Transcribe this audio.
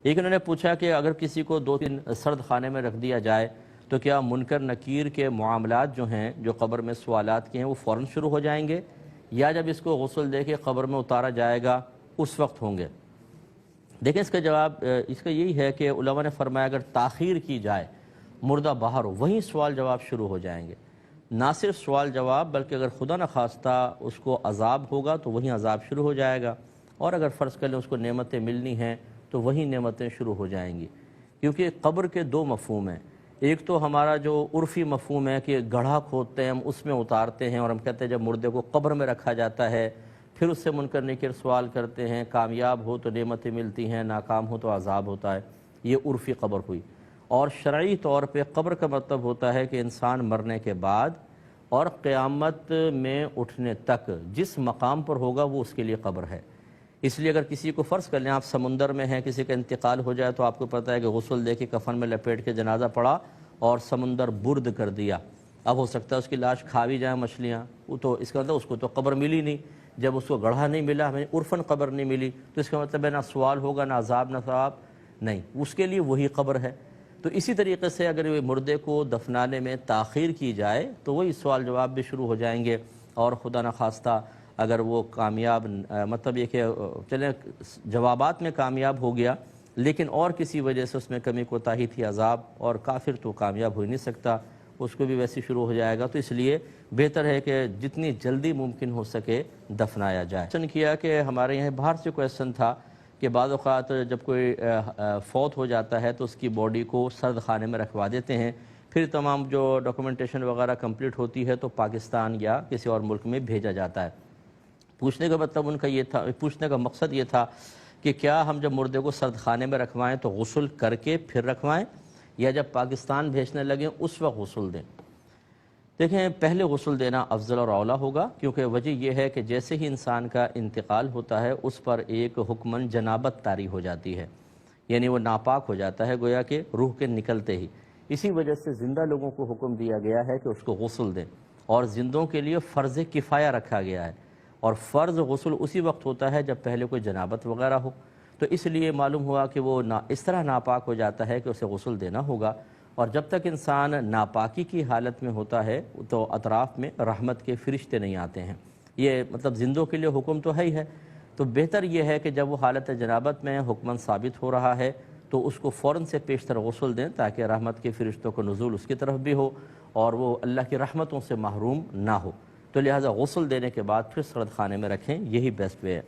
ایک انہوں نے پوچھا کہ اگر کسی کو 2-3 سرد خانے میں رکھ دیا جائے تو کیا منکر نکیر کے معاملات جو ہیں، جو قبر میں سوالات کے ہیں، وہ فوراً شروع ہو جائیں گے، یا جب اس کو غسل دے کے قبر میں اتارا جائے گا اس وقت ہوں گے؟ دیکھیں اس کا جواب اس کا یہی ہے کہ علماء نے فرمایا اگر تاخیر کی جائے، مردہ باہر ہو، وہیں سوال جواب شروع ہو جائیں گے۔ نہ صرف سوال جواب بلکہ اگر خدا نخواستہ اس کو عذاب ہوگا تو وہیں عذاب شروع ہو جائے گا، اور اگر فرض کر لیں اس کو نعمتیں ملنی ہیں تو وہیں نعمتیں شروع ہو جائیں گی۔ کیونکہ قبر کے 2 مفہوم ہیں۔ ایک تو ہمارا جو عرفی مفہوم ہے کہ گڑھا کھودتے ہیں، ہم اس میں اتارتے ہیں، اور ہم کہتے ہیں جب مردے کو قبر میں رکھا جاتا ہے پھر اس سے منکر نکیر سوال کرتے ہیں، کامیاب ہو تو نعمتیں ملتی ہیں، ناکام ہو تو عذاب ہوتا ہے، یہ عرفی قبر ہوئی۔ اور شرعی طور پہ قبر کا مطلب ہوتا ہے کہ انسان مرنے کے بعد اور قیامت میں اٹھنے تک جس مقام پر ہوگا وہ اس کے لیے قبر ہے۔ اس لیے اگر کسی کو فرض کر لیں آپ سمندر میں ہیں، کسی کا انتقال ہو جائے تو آپ کو پتہ ہے کہ غسل دے کے کفن میں لپیٹ کے جنازہ پڑا اور سمندر برد کر دیا، اب ہو سکتا ہے اس کی لاش کھا بھی جائیں مچھلیاں، وہ تو اس کا مطلب اس کو تو قبر ملی نہیں، جب اس کو گڑھا نہیں ملا، ہمیں عرفاً قبر نہیں ملی، تو اس کا مطلب ہے نہ سوال ہوگا، نہ عذاب، نہ ثواب، نہیں، اس کے لیے وہی قبر ہے۔ تو اسی طریقے سے اگر یہ مردے کو دفنانے میں تاخیر کی جائے تو وہی سوال جواب بھی شروع ہو جائیں گے، اور خدا نخواستہ اگر وہ کامیاب مطلب یہ کہ چلیں جوابات میں کامیاب ہو گیا لیکن اور کسی وجہ سے اس میں کمی کوتاہی تھی، عذاب، اور کافر تو کامیاب ہو ہی نہیں سکتا، اس کو بھی ویسے شروع ہو جائے گا۔ تو اس لیے بہتر ہے کہ جتنی جلدی ممکن ہو سکے دفنایا جائے۔ کوشچن کیا کہ ہمارے یہاں باہر سے کویشچن تھا کہ بعض اوقات جب کوئی فوت ہو جاتا ہے تو اس کی باڈی کو سرد خانے میں رکھوا دیتے ہیں، پھر تمام جو ڈاکومنٹیشن وغیرہ کمپلیٹ ہوتی ہے تو پاکستان یا کسی اور ملک میں بھیجا جاتا ہے۔ پوچھنے کا مطلب ان کا یہ تھا، پوچھنے کا مقصد یہ تھا کہ کیا ہم جب مردے کو سرد خانے میں رکھوائیں تو غسل کر کے پھر رکھوائیں، یا جب پاکستان بھیجنے لگیں اس وقت غسل دیں؟ دیکھیں پہلے غسل دینا افضل اور اولیٰ ہوگا، کیونکہ وجہ یہ ہے کہ جیسے ہی انسان کا انتقال ہوتا ہے اس پر ایک حکماً جنابت طاری ہو جاتی ہے، یعنی وہ ناپاک ہو جاتا ہے گویا کہ روح کے نکلتے ہی۔ اسی وجہ سے زندہ لوگوں کو حکم دیا گیا ہے کہ اس کو غسل دیں، اور زندوں کے لیے فرض کفایہ رکھا گیا ہے، اور فرض غسل اسی وقت ہوتا ہے جب پہلے کوئی جنابت وغیرہ ہو۔ تو اس لیے معلوم ہوا کہ وہ اس طرح ناپاک ہو جاتا ہے کہ اسے غسل دینا ہوگا، اور جب تک انسان ناپاکی کی حالت میں ہوتا ہے تو اطراف میں رحمت کے فرشتے نہیں آتے ہیں۔ یہ مطلب زندوں کے لیے حکم تو ہے ہی ہے، تو بہتر یہ ہے کہ جب وہ حالت جنابت میں حکماً ثابت ہو رہا ہے تو اس کو فوراً سے پیشتر غسل دیں، تاکہ رحمت کے فرشتوں کو نزول اس کی طرف بھی ہو اور وہ اللہ کی رحمتوں سے محروم نہ ہو۔ تو لہٰذا غسل دینے کے بعد پھر سرد خانے میں رکھیں، یہی بیسٹ وے ہے۔